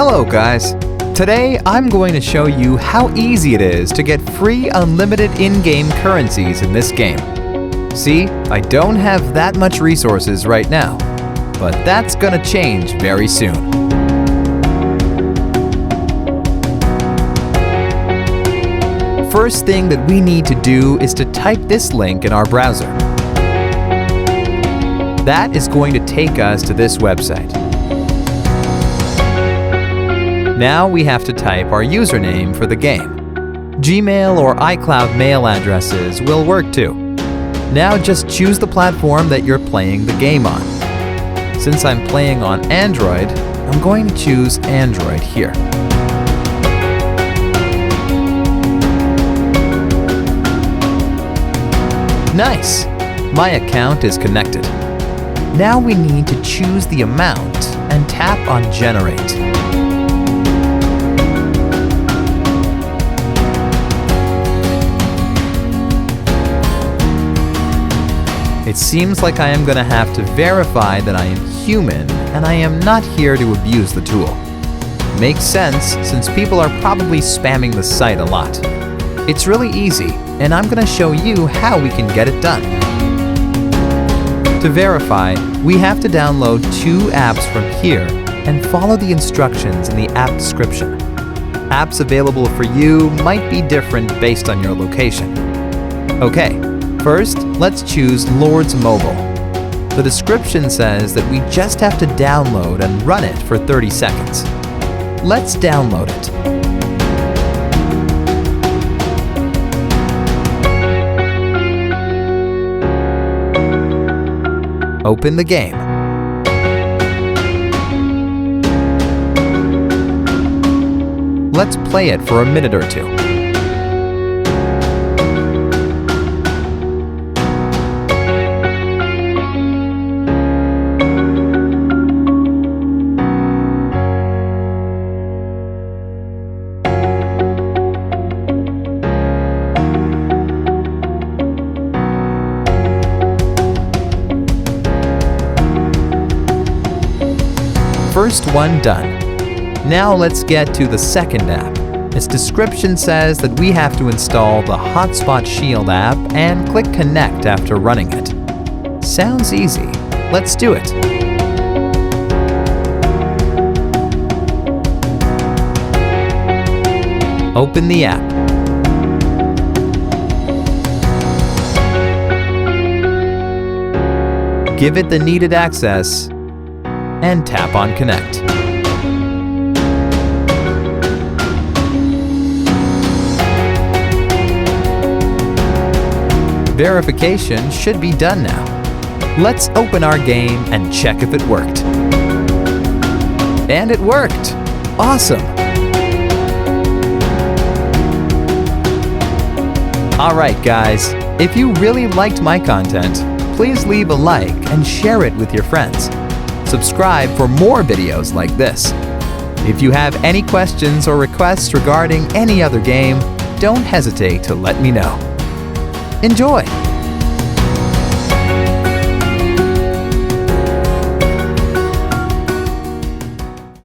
Hello guys! Today I'm going to show you how easy it is to get free unlimited in-game currencies in this game. See, I don't have that much resources right now, but that's gonna change very soon. First thing that we need to do is to type this link in our browser. That is going to take us to this website. Now we have to type our username for the game. Gmail or iCloud mail addresses will work too. Now just choose the platform that you're playing the game on. Since I'm playing on Android, I'm going to choose Android here. Nice! My account is connected. Now we need to choose the amount and tap on Generate. It seems like I am going to have to verify that I am human and I am not here to abuse the tool. Makes sense since people are probably spamming the site a lot. It's really easy, and I'm going to show you how we can get it done. To verify, we have to download 2 apps from here and follow the instructions in the app description. Apps available for you might be different based on your location. Okay. First, let's choose Lord's Mobile. The description says that we just have to download and run it for 30 seconds. Let's download it. Open the game. Let's play it for a minute or two. First one done. Now let's get to the second app. Its description says that we have to install the Hotspot Shield app and click Connect after running it. Sounds easy. Let's do it. Open the app. Give it the needed access and tap on Connect. Verification should be done now. Let's open our game and check if it worked. And it worked! Awesome! Alright guys, if you really liked my content, please leave a like and share it with your friends. Subscribe for more videos like this. If you have any questions or requests regarding any other game, don't hesitate to let me know. Enjoy!